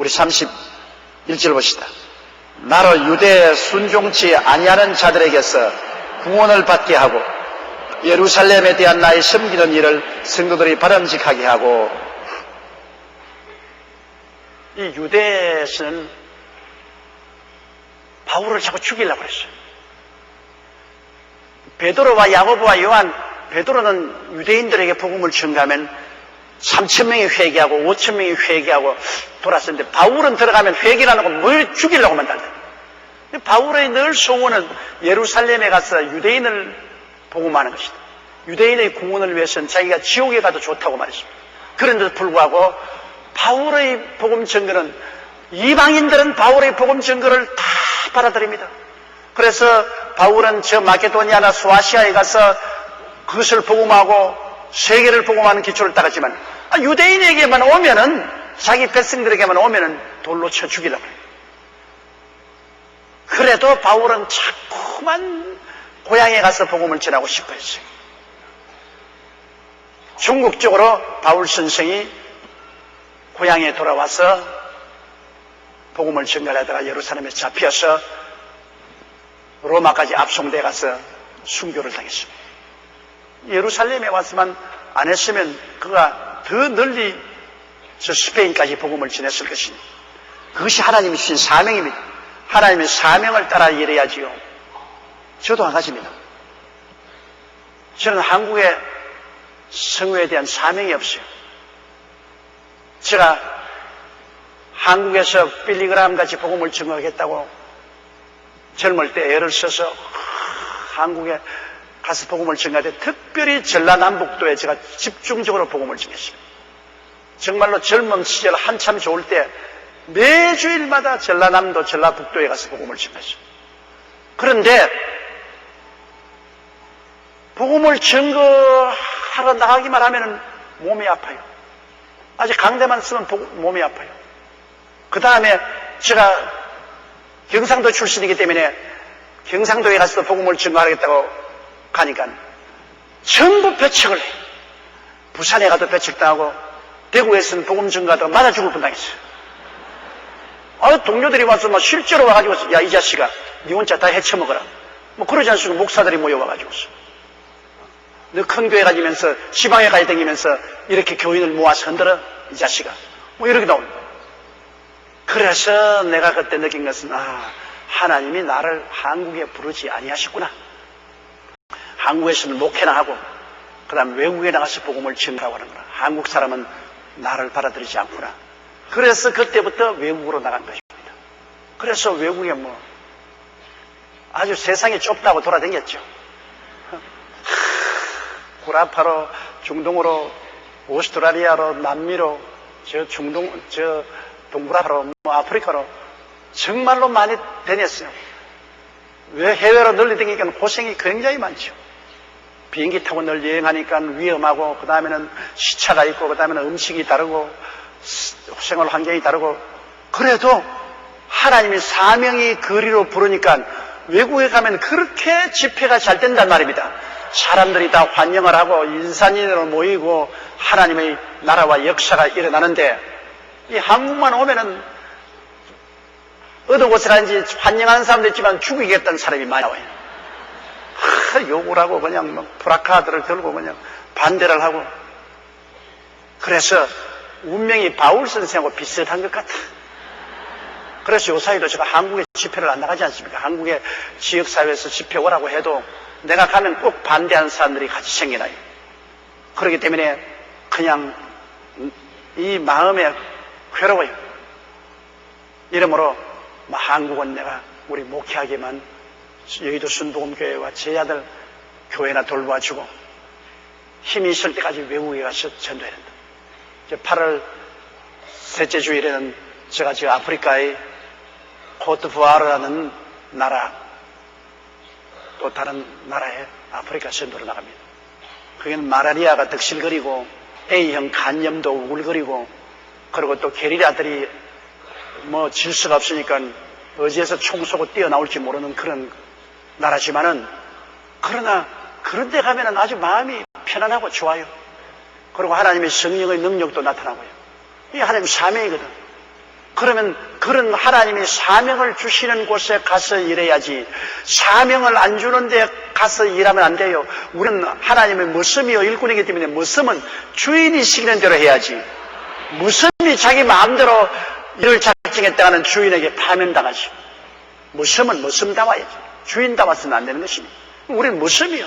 우리 31절 봅시다. 나로 유대에 순종치 아니하는 자들에게서 구원을 받게 하고 예루살렘에 대한 나의 섬기는 일을 성도들이 바람직하게 하고. 이 유대에서는 바울을 자꾸 죽이려고 그랬어요. 베드로와 야고보와 요한, 베드로는 유대인들에게 복음을 전가하면 3,000명이 회개하고 5,000명이 회개하고 돌았었는데, 바울은 들어가면 회개라는 건 뭘 죽이려고만 한다. 바울의 늘 소원은 예루살렘에 가서 유대인을 복음하는 것이다. 유대인의 구원을 위해서는 자기가 지옥에 가도 좋다고 말했습니다. 그런데도 불구하고 바울의 복음 전거는, 이방인들은 바울의 복음 전거를 다 받아들입니다. 그래서 바울은 저 마케도니아나 소아시아에 가서 그것을 복음하고 세계를 복음하는 기초를 따랐지만, 유대인에게만 오면은, 자기 백성들에게만 오면은 돌로 쳐 죽이려고 해요. 그래도 바울은 자꾸만 고향에 가서 복음을 전하고 싶어 했어요. 중국적으로 바울 선생이 고향에 돌아와서 복음을 전가하다가 예루살렘에 잡혀서 로마까지 압송돼 가서 순교를 당했습니다. 예루살렘에 왔으면 안 했으면 그가 더 널리 저 스페인까지 복음을 전했을 것입니다. 그것이 하나님이 주신 사명입니다. 하나님의 사명을 따라 일해야지요. 저도 한 가지입니다. 저는 한국의 성회에 대한 사명이 없어요. 제가 한국에서 빌리그람 같이 복음을 전하겠다고 젊을 때 애를 써서 한국에 가서 복음을 전하되, 특별히 전라남북도에 제가 집중적으로 복음을 전했습니다. 정말로 젊은 시절 한참 좋을 때 매주일마다 전라남도, 전라북도에 가서 복음을 전했어요. 그런데 복음을 전거하러 나가기만 하면 몸이 아파요. 아직 강대만 쓰면 몸이 아파요. 그 다음에 제가 경상도 출신이기 때문에 경상도에 가서 복음을 전거하겠다고 가니까 전부 배척을 해요. 부산에 가도 배척당하고 대구에서는 복음 전거하다가 맞아 죽을 뻔당했어요. 동료들이 와서 막 실제로 와가지고, 야, 이 자식아, 니 혼자 다 헤쳐먹어라. 뭐 그러지 않습니까? 목사들이 모여와가지고서. 너 큰 교회 가지면서 지방에 가야 다니면서 이렇게 교인을 모아서 흔들어? 이 자식아. 뭐 이렇게 나옵니다. 그래서 내가 그때 느낀 것은, 하나님이 나를 한국에 부르지 아니하셨구나. 한국에서는 목회나 하고, 그 다음 외국에 나가서 복음을 전하라고 하는구나. 한국 사람은 나를 받아들이지 않구나. 그래서 그때부터 외국으로 나간 것입니다. 그래서 외국에 아주 세상이 좁다고 돌아다녔죠. 구라파로, 중동으로, 오스트라리아로, 남미로, 동브라파로, 아프리카로 정말로 많이 다녔어요. 왜 해외로 널리 다니니까 고생이 굉장히 많죠. 비행기 타고 늘 여행하니까 위험하고, 그 다음에는 시차가 있고, 그 다음에는 음식이 다르고, 생활 환경이 다르고. 그래도 하나님의 사명이 거리로 부르니까 외국에 가면 그렇게 집회가 잘 된단 말입니다. 사람들이 다 환영을 하고 인산인으로 모이고 하나님의 나라와 역사가 일어나는데, 이 한국만 오면은 어느 곳에 가는지 환영하는 사람도 있지만 죽이겠다는 사람이 많이 나와요. 욕을 하고 그냥 프라카드를 들고 그냥 반대를 하고. 그래서 운명이 바울 선생하고 비슷한 것 같아. 그래서 요사이도 제가 한국에 집회를 안 나가지 않습니까? 한국의 지역사회에서 집회 오라고 해도 내가 가면 꼭 반대하는 사람들이 같이 생겨나요. 그렇기 때문에 그냥 이 마음에 괴로워요. 이러므로 한국은 내가 우리 목회하기만 여의도 순복음교회와 제 아들 교회나 돌봐주고 힘이 있을 때까지 외국에 가서 전도해야 된다. 8월 셋째 주일에는 제가 지금 아프리카의 코트부아르라는 나라, 또 다른 나라에 아프리카 전도로 나갑니다. 거기는 마라리아가 득실거리고 A형 간염도 우글거리고, 그리고 또 게리라들이 질서가 없으니까 어디에서 총 쏘고 뛰어나올지 모르는 그런 나라지만은, 그러나 그런 데 가면은 아주 마음이 편안하고 좋아요. 그리고 하나님의 성령의 능력도 나타나고요. 이게 하나님의 사명이거든. 그러면 그런 하나님이 사명을 주시는 곳에 가서 일해야지, 사명을 안 주는 데 가서 일하면 안 돼요. 우리는 하나님의 머슴이요 일꾼이기 때문에 머슴은 주인이 시키는 대로 해야지, 머슴이 자기 마음대로 일을 작정했다가는 주인에게 파면당하지. 머슴은 머슴다워야지, 주인다워서는 안 되는 것입니다. 우리는 머슴이요.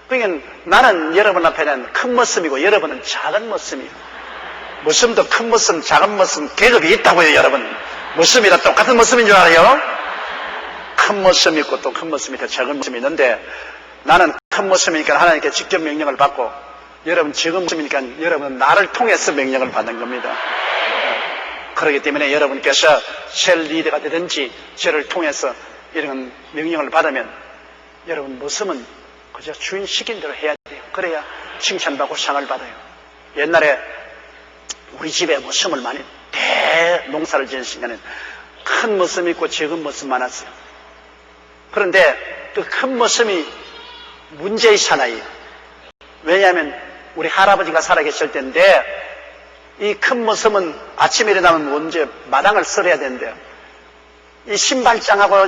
그러니까 나는 여러분 앞에는 큰 머슴이고 여러분은 작은 머슴이요. 머슴도 큰 머슴, 작은 머슴 계급이 있다고요, 여러분. 머슴이라 똑같은 머슴인 줄 알아요? 큰 머슴이 있고 또 큰 머슴이 있고 작은 머슴이 있는데, 나는 큰 머슴이니까 하나님께 직접 명령을 받고, 여러분 작은 머슴이니까 여러분은 나를 통해서 명령을 받는 겁니다. 그렇기 때문에 여러분께서 셀 리더가 되든지 저를 통해서 이런 명령을 받으면 여러분 머슴은 그저 주인 시킨 대로 해야 돼요. 그래야 칭찬받고 상을 받아요. 옛날에 우리 집에 머슴을 많이 대농사를 지은 시간에 큰 머슴이 있고 작은 머슴 많았어요. 그런데 그 큰 머슴이 문제의사나이에요. 왜냐하면 우리 할아버지가 살아계실 때인데, 이 큰 머슴은 아침에 일어나면 먼저 마당을 썰어야 되는데요, 이 신발장하고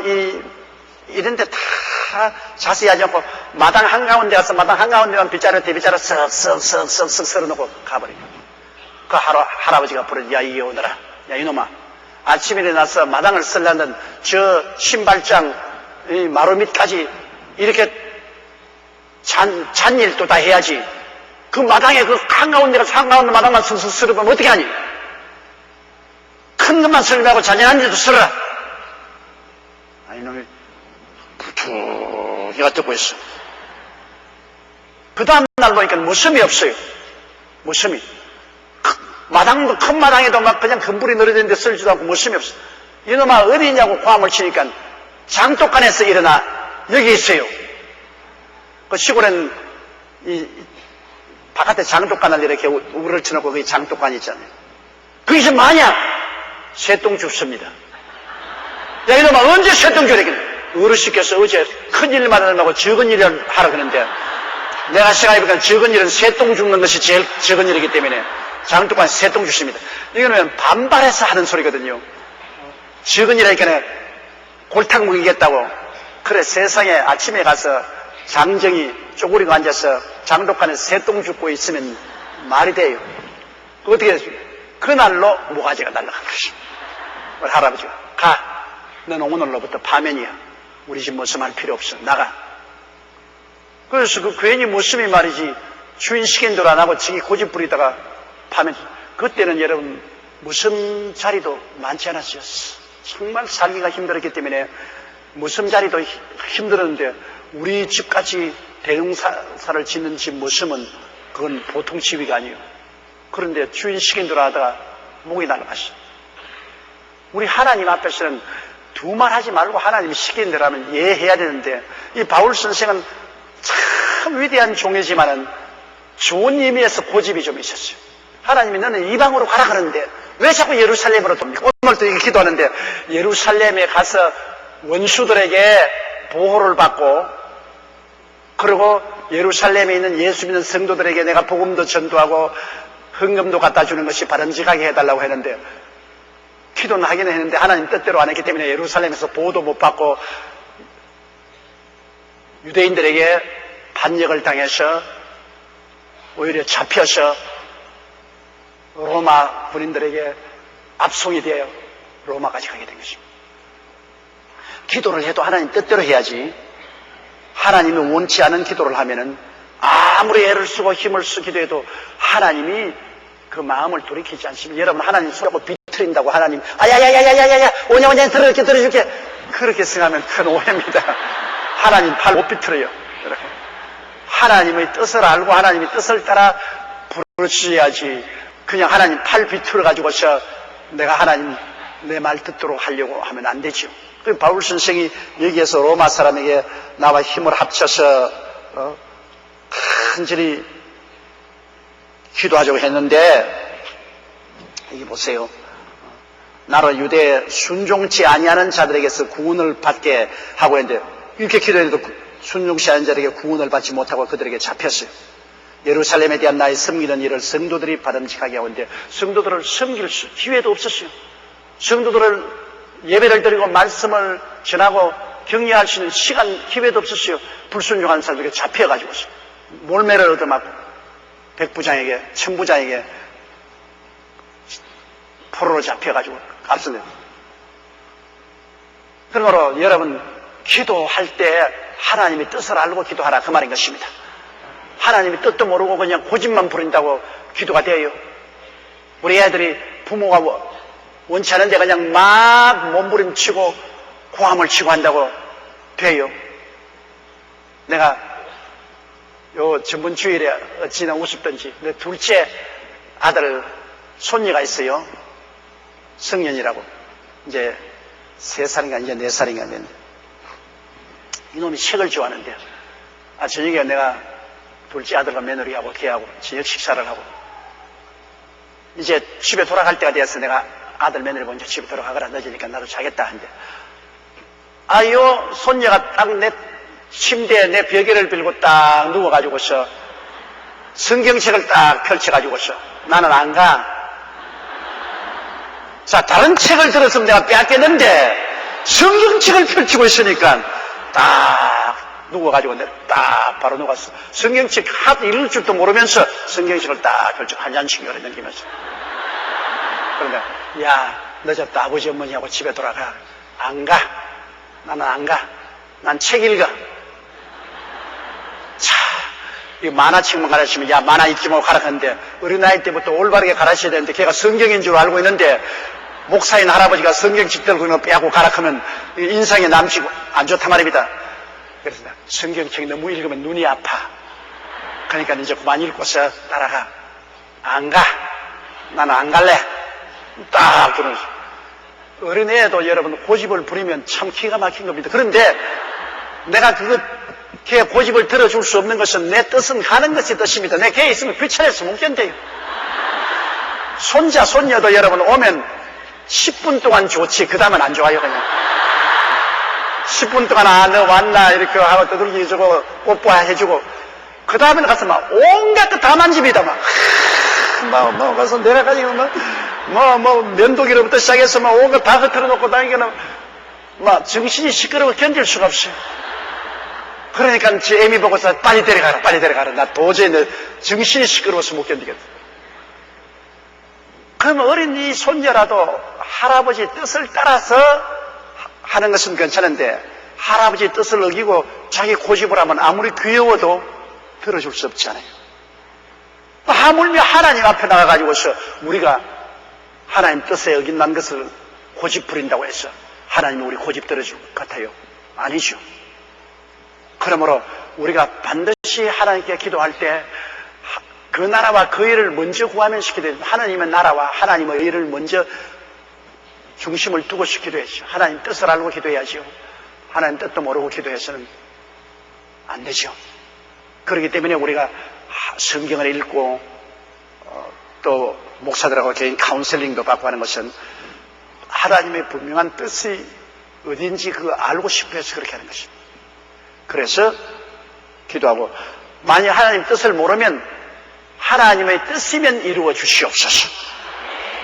이런 데 다 자세히 하지 않고 마당 한가운데 가서 마당 한가운데만 빗자루 대빗자루 쓱쓱쓱쓱쓱 썰어놓고 가버려요. 그 할아버지가 부르지, 야 이 오너라, 야 이놈아, 아침에 일어나서 마당을 썰려는 저 신발장 이 마루 밑까지 이렇게 잔일도 다 해야지. 그 마당에 그 한가운데 마당만 쓱쓱 썰어보면 어떻게 하니? 큰 것만 썰지 말고 잔인한 일도 썰어라. 아, 이놈이 부툭이가 듣고 있어. 그 다음날 보니까 머슴이 없어요. 머슴이. 마당도, 큰 마당에도 막 그냥 금불이 늘어지는데 썰지도 않고 머슴이 없어. 이놈아 어디 있냐고 고함을 치니까 장독간에서 일어나 여기 있어요. 그 시골엔 바깥에 장독간을 이렇게 우를 쳐놓고 거기 장독간이 있잖아요. 거기서 만약 새똥 줍습니다. 야 이놈아 언제 새똥 주래? 어르신께서 어제 큰 일만 하려고 적은 일을 하라 그러는데, 내가 생각해보니까 적은 일은 새똥 줍는 것이 제일 적은 일이기 때문에 장독간에 새똥 주십니다. 이거는 반발해서 하는 소리거든요. 적은 일하니까 골탕 먹이겠다고. 그래, 세상에 아침에 가서 장정이 쪼그리고 앉아서 장독간에 새똥 줍고 있으면 말이 돼요. 어떻게 그날로 모가지가 날아간 것입니다. 우리 할아버지가 가, 너는 오늘로부터 파면이야. 우리 집 머슴 할 필요 없어, 나가. 그래서 그 괜히 머슴이 말이지 주인 시킨 대로 안 하고 지기 고집 부리다가 파면. 그때는 여러분 머슴 자리도 많지 않았어요. 정말 살기가 힘들었기 때문에 머슴 자리도 힘들었는데, 우리 집같이 대형사를 짓는 집 머슴은 그건 보통 집이가 아니에요. 그런데 주인 시킨 대로 하다가 목이 날아갔어. 우리 하나님 앞에서는 두말 하지 말고 하나님이 시킨 대로 하면 예해야 되는데, 이 바울 선생은 참 위대한 종이지만은 좋은 의미에서 고집이 좀 있었어요. 하나님이 너는 이방으로 가라 그러는데 왜 자꾸 예루살렘으로 돕니까? 오늘도 이렇게 기도하는데 예루살렘에 가서 원수들에게 보호를 받고, 그리고 예루살렘에 있는 예수 믿는 성도들에게 내가 복음도 전도하고 헌금도 갖다 주는 것이 바람직하게 해달라고 했는데, 기도는 하긴 했는데 하나님 뜻대로 안 했기 때문에 예루살렘에서 보호도 못 받고 유대인들에게 반역을 당해서 오히려 잡혀서 로마 군인들에게 압송이 되어 로마까지 가게 된 것입니다. 기도를 해도 하나님 뜻대로 해야지, 하나님이 원치 않은 기도를 하면은 아무리 애를 쓰고 힘을 쓰기도 해도 하나님이 그 마음을 돌이키지 않습니다. 여러분, 하나님 손하고 비틀린다고 하나님 야야야야야야야 오냐 들어줄게 그렇게 생각하면 큰 오해입니다. 하나님 팔 못 비틀어요. 하나님의 뜻을 알고 하나님의 뜻을 따라 부르셔야지, 그냥 하나님 팔 비틀어 가지고서 내가 하나님 내 말 듣도록 하려고 하면 안 되죠. 그 바울 선생이 여기에서 로마 사람에게 나와 힘을 합쳐서 간절히 기도하자고 했는데, 여기 보세요. 나로 유대에 순종치 아니하는 자들에게서 구원을 받게 하고 했는데, 이렇게 기도해도 순종치 않은 자들에게 구원을 받지 못하고 그들에게 잡혔어요. 예루살렘에 대한 나의 섬기는 일을 성도들이 바람직하게 하고 있는데, 성도들을 섬길 기회도 없었어요. 성도들을 예배를 드리고 말씀을 전하고 격려할 수 있는 시간, 기회도 없었어요. 불순종한 사람들에게 잡혀가지고서 몰매를 얻어맞고 백부장에게, 천부장에게 포로로 잡혀가지고 앞서냈어요. 그러므로 여러분, 기도할 때 하나님의 뜻을 알고 기도하라, 그 말인 것입니다. 하나님의 뜻도 모르고 그냥 고집만 부린다고 기도가 돼요. 우리 애들이 부모가 원치 않은데 그냥 막 몸부림치고 고함을 치고 한다고 돼요. 내가 요 전번 주일에 어찌나 우습던지 내 둘째 아들 손녀가 있어요. 성년이라고. 이제 3살인가 이제 4살인가 됐는데 이놈이 책을 좋아하는데 저녁에 내가 둘째 아들과 며느리하고 걔하고 저녁 식사를 하고 이제 집에 돌아갈 때가 되어서 내가 아들 며느리 먼저 집에 돌아가거라, 늦으니까 나도 자겠다 한데 요 손녀가 딱 내 침대에 내 벽에를 빌고 딱 누워가지고서 성경책을 딱 펼쳐가지고서 나는 안 가. 자, 다른 책을 들었으면 내가 빼앗겠는데 성경책을 펼치고 있으니까 딱 누워가지고 내가 딱 바로 누웠어. 성경책 하도 읽을 줄도 모르면서 성경책을 딱 펼치고 한 잔씩 열어 넘기면서. 그런데 야, 늦었다. 아버지 어머니하고 집에 돌아가. 안 가. 나는 안 가. 난 책 읽어. 자, 이 만화책만 가르치면 야, 만화 읽지 말고 가르쳤는데 어린아이 때부터 올바르게 가르쳐야 되는데 걔가 성경인 줄 알고 있는데 목사인 할아버지가 성경책 들고 있는 거 빼고 가르치면 인상에 남치고 안 좋단 말입니다. 그래서 성경책 너무 읽으면 눈이 아파. 그러니까 이제 그만 읽고서 따라가. 안 가. 나는 안 갈래. 딱 그러면서. 어린애도 여러분 고집을 부리면 참 기가 막힌 겁니다. 그런데 내가 걔 고집을 들어줄 수 없는 것은 내 뜻은 가는 것이 뜻입니다. 내 걔 있으면 귀찮아서 못 견뎌요. 손자, 손녀도 여러분 오면 10분 동안 좋지, 그 다음은 안 좋아요, 그냥. 10분 동안 너 왔나 이렇게 하고 두들기 해주고 뽀뽀해주고 그 다음에는 가서 막 온갖 거 다 만집니다. 막 가서 내려가지고 면도기로부터 시작해서 막 온갖 다 흩어져 놓고 다니기는 막 정신이 시끄러워 견딜 수가 없어요. 그러니까 제 애미 보고서 빨리 데려가라. 나 도저히 내 정신이 시끄러워서 못 견디겠다. 그러면 어린이 손녀라도 할아버지 뜻을 따라서 하는 것은 괜찮은데 할아버지 뜻을 어기고 자기 고집을 하면 아무리 귀여워도 들어줄 수 없잖아요. 하물며 하나님 앞에 나가가지고서 우리가 하나님 뜻에 어긴다는 것을 고집 부린다고 해서 하나님이 우리 고집 들어줄 것 같아요? 아니죠. 그러므로 우리가 반드시 하나님께 기도할 때 그 나라와 그 일을 먼저 구하면 시키되 하나님의 나라와 하나님의 일을 먼저 중심을 두고 기도해야죠. 하나님 뜻을 알고 기도해야죠. 하나님 뜻도 모르고 기도해서는 안 되죠. 그렇기 때문에 우리가 성경을 읽고 또 목사들하고 개인 카운셀링도 받고 하는 것은 하나님의 분명한 뜻이 어딘지 그거 알고 싶어 해서 그렇게 하는 것입니다. 그래서 기도하고 만약 하나님 뜻을 모르면 하나님의 뜻이면 이루어 주시옵소서.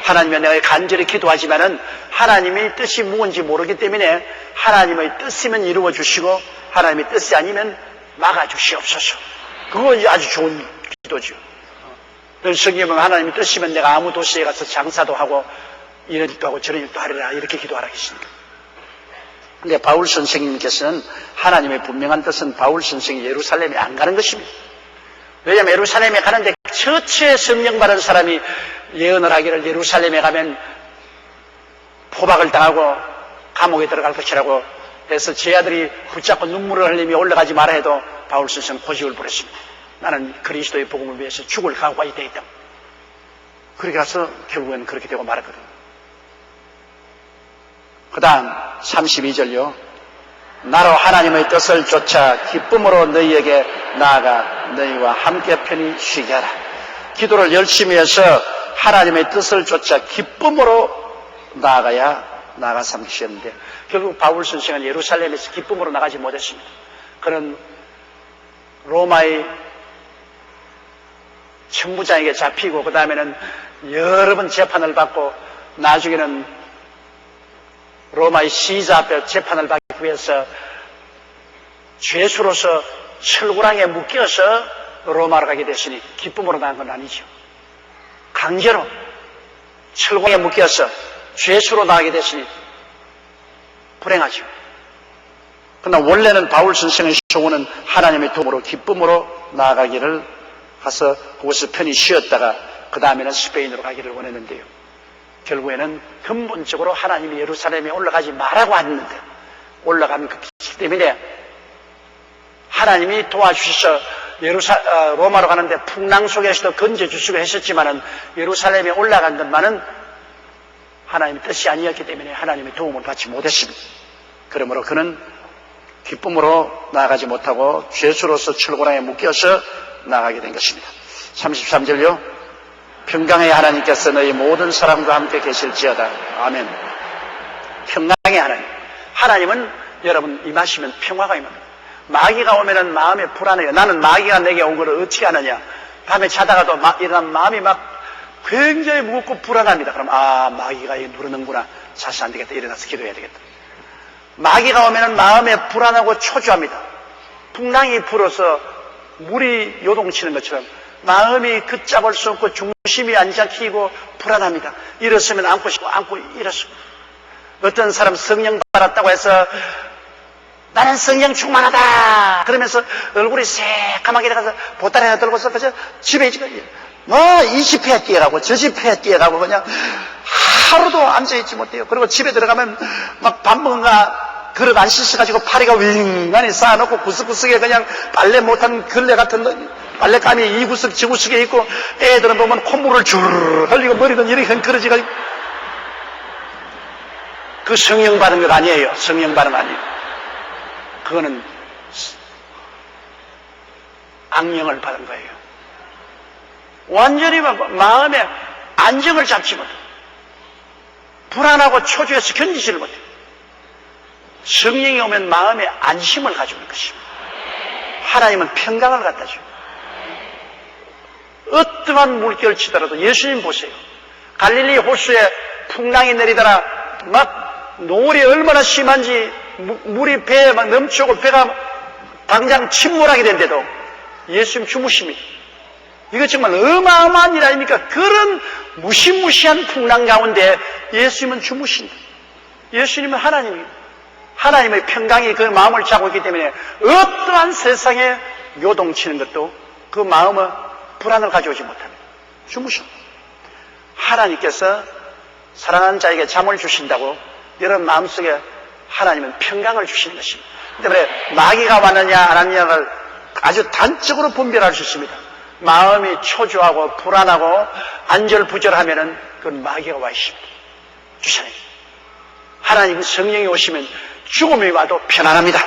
하나님의 내가 간절히 기도하지만은 하나님의 뜻이 무엇인지 모르기 때문에 하나님의 뜻이면 이루어 주시고 하나님의 뜻이 아니면 막아 주시옵소서. 그거 아주 좋은 기도죠. 성경은 하나님의 뜻이면 내가 아무 도시에 가서 장사도 하고 이런 일도 하고 저런 일도 하리라 이렇게 기도하라 계십니까? 근데 바울 선생님께서는 하나님의 분명한 뜻은 바울 선생이 예루살렘에 안 가는 것입니다. 왜냐하면 예루살렘에 가는데 처처에 성령 받은 사람이 예언을 하기를 예루살렘에 가면 포박을 당하고 감옥에 들어갈 것이라고 해서 제 아들이 붙잡고 눈물을 흘리며 올라가지 말아 해도 바울 선생은 고집을 부렸습니다. 나는 그리스도의 복음을 위해서 죽을 각오가 되어 있다. 그렇게 가서 결국에는 그렇게 되고 말았거든요. 그 다음 32절요. 나로 하나님의 뜻을 쫓아 기쁨으로 너희에게 나아가 너희와 함께 편히 쉬게 하라. 기도를 열심히 해서 하나님의 뜻을 쫓아 기쁨으로 나아가 삼키셨는데 결국 바울 선생은 예루살렘에서 기쁨으로 나가지 못했습니다. 그는 로마의 천부장에게 잡히고 그 다음에는 여러 번 재판을 받고 나중에는 로마의 시자 앞에 재판을 받기 위해서 죄수로서 철구랑에 묶여서 로마로 가게 됐으니 기쁨으로 나간 건 아니죠. 강제로 철구랑에 묶여서 죄수로 나가게 됐으니 불행하죠. 그러나 원래는 바울 선생의 소원은 하나님의 도움으로 기쁨으로 나아가기를 가서 그곳에서 편히 쉬었다가 그 다음에는 스페인으로 가기를 원했는데요. 결국에는 근본적으로 하나님이 예루살렘에 올라가지 말라고 했는데 올라간 그 기 때문에 하나님이 도와주셔서 로마로 가는데 풍랑 속에서도 건져주시고 했었지만은 예루살렘에 올라간 것만은 하나님의 뜻이 아니었기 때문에 하나님의 도움을 받지 못했습니다. 그러므로 그는 기쁨으로 나아가지 못하고 죄수로서 철고랑에 묶여서 나아가게 된 것입니다. 33절요. 평강의 하나님께서 너희 모든 사람과 함께 계실지어다. 아멘. 평강의 하나님. 하나님은 여러분 임하시면 평화가 임합니다. 마귀가 오면은 마음에 불안해요. 나는 마귀가 내게 온 것을 어떻게 하느냐. 밤에 자다가도 일어나면 마음이 막 굉장히 무겁고 불안합니다. 그럼 마귀가 누르는구나. 자수 안 되겠다. 일어나서 기도해야 되겠다. 마귀가 오면은 마음에 불안하고 초조합니다. 풍랑이 불어서 물이 요동치는 것처럼 마음이 걷잡을 수 없고 중심이 안 잡히고 불안합니다. 일었으면 안고 싶고 안고 일었습니다. 어떤 사람 성령 받았다고 해서 나는 성령 충만하다 그러면서 얼굴이 새까맣게 돼가서 보따리 하나 들고서 그저 집에 이 집회 뛰어가고 저 집회 뛰어가고 그냥 하루도 앉아있지 못해요. 그리고 집에 들어가면 막 밥 먹은가 그릇 안 씻어가지고 파리가 윙간히 쌓아놓고 구석구석에 그냥 빨래 못한 걸레 같은 빨래감이 이 구석 저 구석에 있고 애들은 보면 콧물을 줄 흘리고 머리는 이렇게 흔들어지고 그 성령 받은 것 아니에요. 성령 받은 거 아니에요. 그거는 악령을 받은 거예요. 완전히 마음에 안정을 잡지 못해요. 불안하고 초조해서 견디지를 못해요. 성령이 오면 마음에 안심을 가져올 것입니다. 하나님은 평강을 갖다 줘요. 어떠한 물결을 치더라도 예수님 보세요. 갈릴리 호수에 풍랑이 내리더라 막 노을이 얼마나 심한지 물이 배에 막 넘치고 배가 당장 침몰하게 된데도 예수님 주무십니다. 이거 정말 어마어마한 일 아닙니까? 그런 무시무시한 풍랑 가운데 예수님은 주무신다. 예수님은 하나님입니다. 하나님의 평강이 그 마음을 잡고 있기 때문에 어떠한 세상에 요동치는 것도 그 마음의 불안을 가져오지 못합니다. 주무셔. 하나님께서 사랑하는 자에게 잠을 주신다고 여러분 마음속에 하나님은 평강을 주시는 것입니다. 때문에 마귀가 왔느냐 안 왔느냐를 아주 단적으로 분별할 수 있습니다. 마음이 초조하고 불안하고 안절부절하면은 그건 마귀가 와 있습니다. 주시는 하나님 성령이 오시면 죽음이 와도 편안합니다.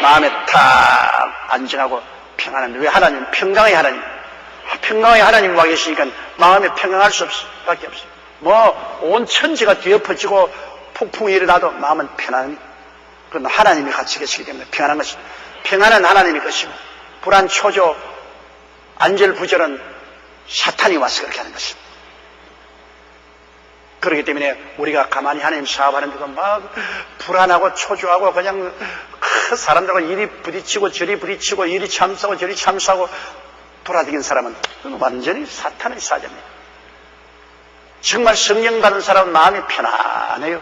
마음에 탁 안정하고 평안합니다. 왜 하나님 평강의 하나님, 평강의 하나님 와 계시니까 마음에 평안할 수 밖에 없어요. 온 천지가 뒤엎어지고 폭풍이 일어나도 마음은 편안합니다. 그건 하나님이 같이 계시기 때문에 평안한 것입니다. 평안은 하나님의 것이고 불안, 초조, 안절부절은 사탄이 와서 그렇게 하는 것입니다. 그렇기 때문에 우리가 가만히 하나님 사업하는데도 막 불안하고 초조하고 그냥 사람들과 이리 부딪히고 저리 부딪히고 이리 참싸고 저리 참싸고 돌아다니는 사람은 완전히 사탄의 사자입니다. 정말 성령 받은 사람은 마음이 편안해요.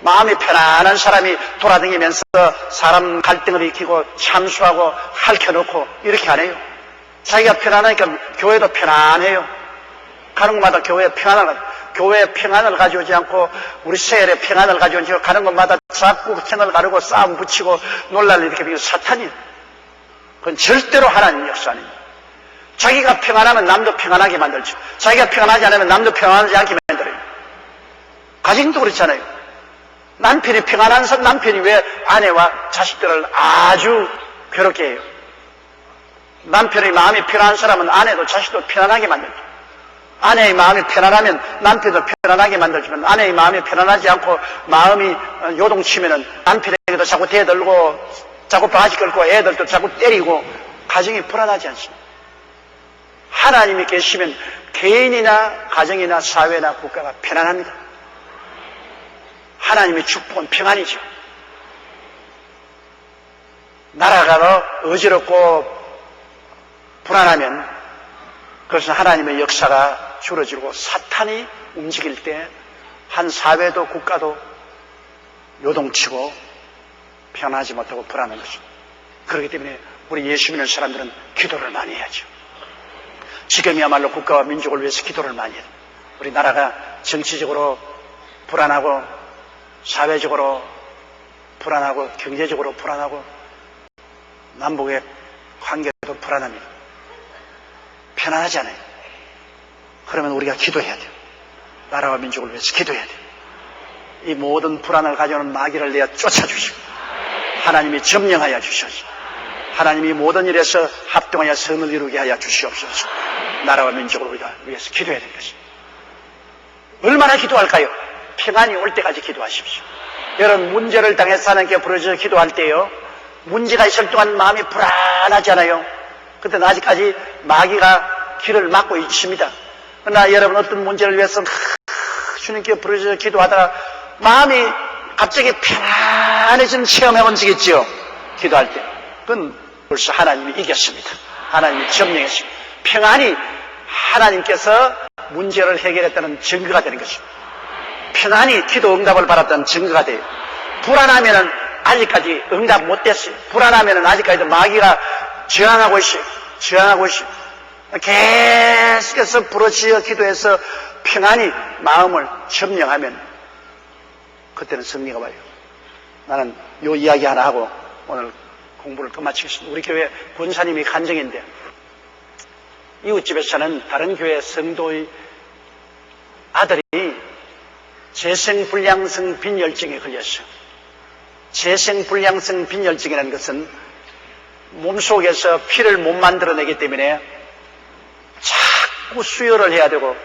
마음이 편안한 사람이 돌아다니면서 사람 갈등을 일으키고 참수하고 핥혀놓고 이렇게 안 해요. 자기가 편안하니까 교회도 편안해요. 가는 곳마다 교회에 평안을 가져오지 않고 우리 세일에 평안을 가져오지 않고 가는 곳마다 자꾸 편을 가르고 싸움 붙이고 논란을 일으키면 사탄이에요. 그건 절대로 하나님 역사 아닙니다. 자기가 평안하면 남도 평안하게 만들죠. 자기가 평안하지 않으면 남도 평안하지 않게 만들어요. 가정도 그렇잖아요. 남편이 평안한 남편이 왜 아내와 자식들을 아주 괴롭게 해요? 남편의 마음이 편안한 사람은 아내도 자식도 편안하게 만들죠. 아내의 마음이 편안하면 남편도 편안하게 만들지만 아내의 마음이 편안하지 않고 마음이 요동치면은 남편에게도 자꾸 대들고 자꾸 바지 끌고 애들도 자꾸 때리고 가정이 불안하지 않습니다. 하나님이 계시면 개인이나 가정이나 사회나 국가가 편안합니다. 하나님의 축복은 평안이죠. 나라가 어지럽고 불안하면 그것은 하나님의 역사가 줄어들고 사탄이 움직일 때 한 사회도 국가도 요동치고 편하지 못하고 불안한 것입니다. 그렇기 때문에 우리 예수 믿는 사람들은 기도를 많이 해야죠. 지금이야말로 국가와 민족을 위해서 기도를 많이 해요. 우리 나라가 정치적으로 불안하고 사회적으로 불안하고 경제적으로 불안하고 남북의 관계도 불안합니다. 편안하지 않아요. 그러면 우리가 기도해야 돼요. 나라와 민족을 위해서 기도해야 돼요. 이 모든 불안을 가져오는 마귀를 내어 쫓아주시고 하나님이 점령하여 주시옵소서. 하나님이 모든 일에서 합동하여 선을 이루게 하여 주시옵소서. 나라와 민족을 우리가 위해서 기도해야 될 것입니다. 얼마나 기도할까요? 평안이 올 때까지 기도하십시오. 여러분 문제를 당해서 하나님께 부르짖어 기도할 때요, 문제가 있을 동안 마음이 불안하잖아요. 그때는 아직까지 마귀가 길을 막고 있습니다. 그러나 여러분 어떤 문제를 위해서 주님께 부르짖어 기도하다가 마음이 갑자기 편안해지는 체험해 본 적 있죠? 기도할 때. 그건 벌써 하나님이 이겼습니다. 하나님이 점령했습니다. 평안이 하나님께서 문제를 해결했다는 증거가 되는 것입니다. 평안히 기도 응답을 받았다는 증거가 돼요. 불안하면은 아직까지 응답 못 됐어요. 불안하면은 아직까지도 마귀가 저항하고 있어요. 저항하고 있어요. 계속해서 부르짖어 기도해서 평안히 마음을 점령하면 그때는 승리가 와요. 나는 요 이야기 하나 하고 오늘 공부를 끝마치겠습니다. 우리 교회 권사님이 간증인데 이웃집에 사는 다른 교회 성도의 아들이 재생불량성 빈혈증에 걸렸어요. 재생불량성 빈혈증이라는 것은 몸속에서 피를 못 만들어내기 때문에 자꾸 수혈을 해야 되고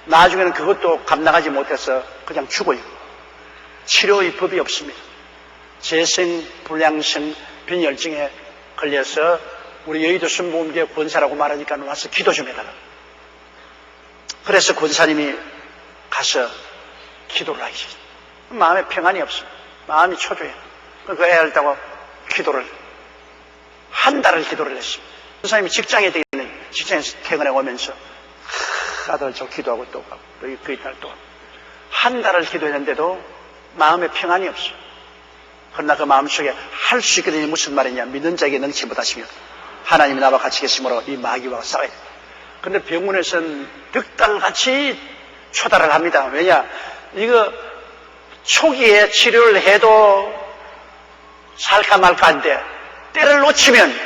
나중에는 그것도 감당하지 못해서 그냥 죽어요. 치료의 법이 없습니다. 재생불량성 빈혈증에 걸려서 우리 여의도 순복음교회 권사라고 말하니까 와서 기도 좀 해달라. 그래서 권사님이 가서 기도를 하기 시작했어요. 마음에 평안이 없어요. 마음이 초조해요. 그 애를 따고 기도를 한 달을 기도를 했습니다. 권사님이 직장에 되는 직장에서 퇴근해 오면서 아들 저 기도하고 또 가고 그 이달 또 한 달을 기도했는데도 마음에 평안이 없어요. 그러나 그 마음속에 할 수 있거든요. 무슨 말이냐? 믿는 자에게 능치 못하시며 하나님이 나와 같이 계심으로 이 마귀와 싸워야 돼요. 그런데 병원에서는 득달같이 초달을 합니다. 왜냐? 이거 초기에 치료를 해도 살까 말까한데 때를 놓치면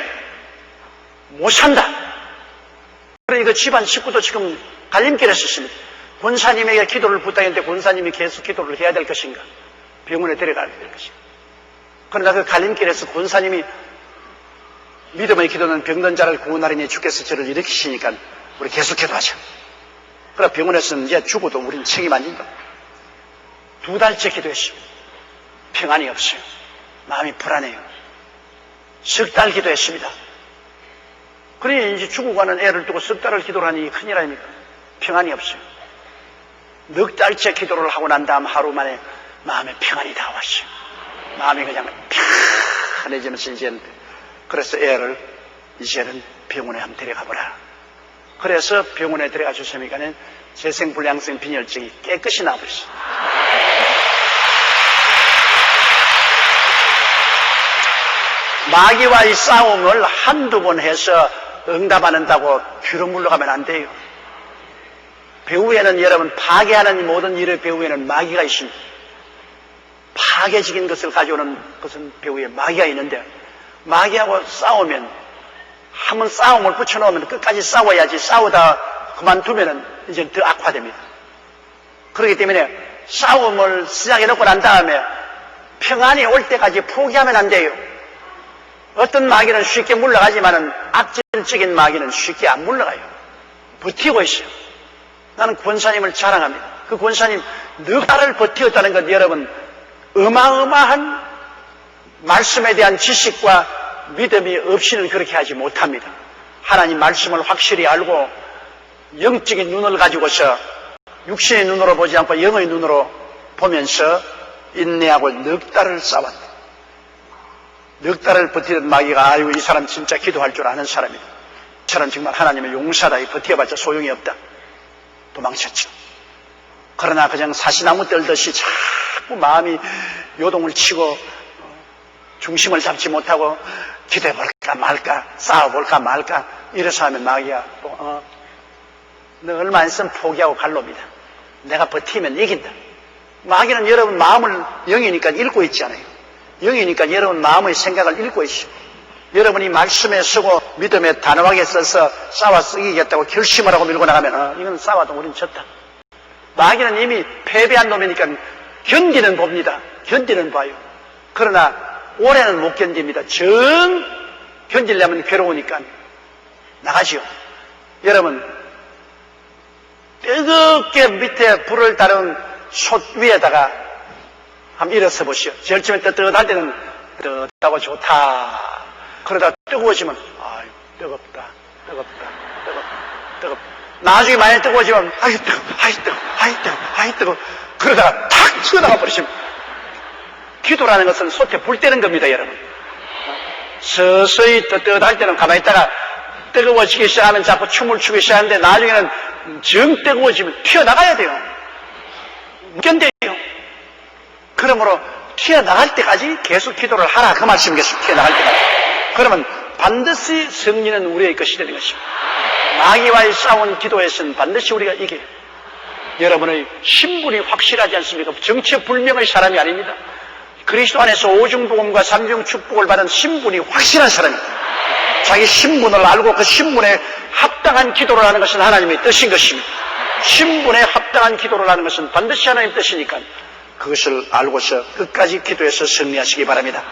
못 산다. 그러니까 집안 식구도 지금 갈림길에 있습니다. 권사님에게 기도를 부탁했는데 권사님이 계속 기도를 해야 될 것인가? 병원에 데려가야 될 것인가? 그러나 그 갈림길에서 권사님이 믿음의 기도는 병든 자를 구원하리니 주께서 저를 일으키시니까 우리 계속 기도하자. 그러나 병원에서는 이제 죽어도 우리는 책임 안 진다. 2달째 기도했습니다. 평안이 없어요. 마음이 불안해요. 10달 기도했습니다. 그러니 이제 죽고 가는 애를 두고 10달을 기도를 하니 큰일 아닙니까? 평안이 없어요. 6달째 기도를 하고 난 다음 하루 만에 마음에 평안이 다 왔어요. 마음이 그냥 편해지면서 이제는 그래서 애를 이제는 병원에 한번 데려가보라. 그래서 병원에 데려가 주시니까는 재생불량성 빈혈증이 깨끗이 나버렸어요. 마귀와의 싸움을 한두 번 해서 응답 안 한다고 뒤로 물러가면 안 돼요. 배후에는 여러분 파괴하는 모든 일의 배후에는 마귀가 있습니다. 파괴적인 것을 가져오는 것은 배후에 마귀가 있는데 마귀하고 싸우면 한번 싸움을 붙여놓으면 끝까지 싸워야지 싸우다 그만두면 이제 더 악화됩니다. 그렇기 때문에 싸움을 시작해놓고 난 다음에 평안이 올 때까지 포기하면 안 돼요. 어떤 마귀는 쉽게 물러가지만은 악질적인 마귀는 쉽게 안 물러가요. 버티고 있어요. 나는 권사님을 자랑합니다. 그 권사님 4달을 버티었다는 것 여러분 어마어마한 말씀에 대한 지식과 믿음이 없이는 그렇게 하지 못합니다. 하나님 말씀을 확실히 알고 영적인 눈을 가지고서 육신의 눈으로 보지 않고 영의 눈으로 보면서 인내하고 넉 달을 싸웠다. 넉 달을 버티던 마귀가 아이고 이 사람 진짜 기도할 줄 아는 사람이다. 이 사람 정말 하나님의 용사다. 버텨봤자 소용이 없다. 도망쳤죠. 그러나 그냥 사시나무 떨듯이 자꾸 마음이 요동을 치고 중심을 잡지 못하고 기도해볼까 말까 싸워볼까 말까 이래서 하면 마귀가 너 얼마 안 있으면 포기하고 갈놈이다. 내가 버티면 이긴다. 마귀는 여러분 마음을 영이니까 읽고 있잖아요. 영이니까 여러분 마음의 생각을 읽고 있어요. 여러분이 말씀에 쓰고 믿음에 단호하게 써서 싸워서 이기겠다고 결심을 하고 밀고 나가면 이건 싸워도 우린 졌다. 마귀는 이미 패배한 놈이니까 견디는 봅니다. 견디는 봐요. 그러나 오래는 못 견딥니다. 정 견디려면 괴로우니까 나가지요. 여러분 뜨겁게 밑에 불을 다룬 솥 위에다가 한번 일어서 보시오. 제일 처음에 뜨뜻할 때는 뜨겁다고 좋다. 그러다 뜨거워지면 아유 뜨겁다. 나중에 많이 뜨거워지면 아이 뜨거워. 그러다가 탁 튀어나가 버리시면 기도라는 것은 솥에 불 때는 겁니다, 여러분. 서서히 뜨뜻할 때는 가만히 있다가 뜨거워지기 시작하면 자꾸 춤을 추기 시작하는데 나중에는 정 뜨거워지면 튀어나가야 돼요. 못 견뎌요. 그러므로 튀어나갈 때까지 계속 기도를 하라. 그 말씀이겠습니다. 튀어나갈 때까지. 그러면 반드시 승리는 우리의 것이 되는 것입니다. 마귀와의 싸운 기도에서는 반드시 우리가 이겨요. 여러분의 신분이 확실하지 않습니까? 정체불명의 사람이 아닙니다. 그리스도 안에서 오중복음과 삼중축복을 받은 신분이 확실한 사람입니다. 자기 신분을 알고 그 신분에 합당한 기도를 하는 것은 하나님의 뜻인 것입니다. 신분에 합당한 기도를 하는 것은 반드시 하나님의 뜻이니까 그것을 알고서 끝까지 기도해서 승리하시기 바랍니다.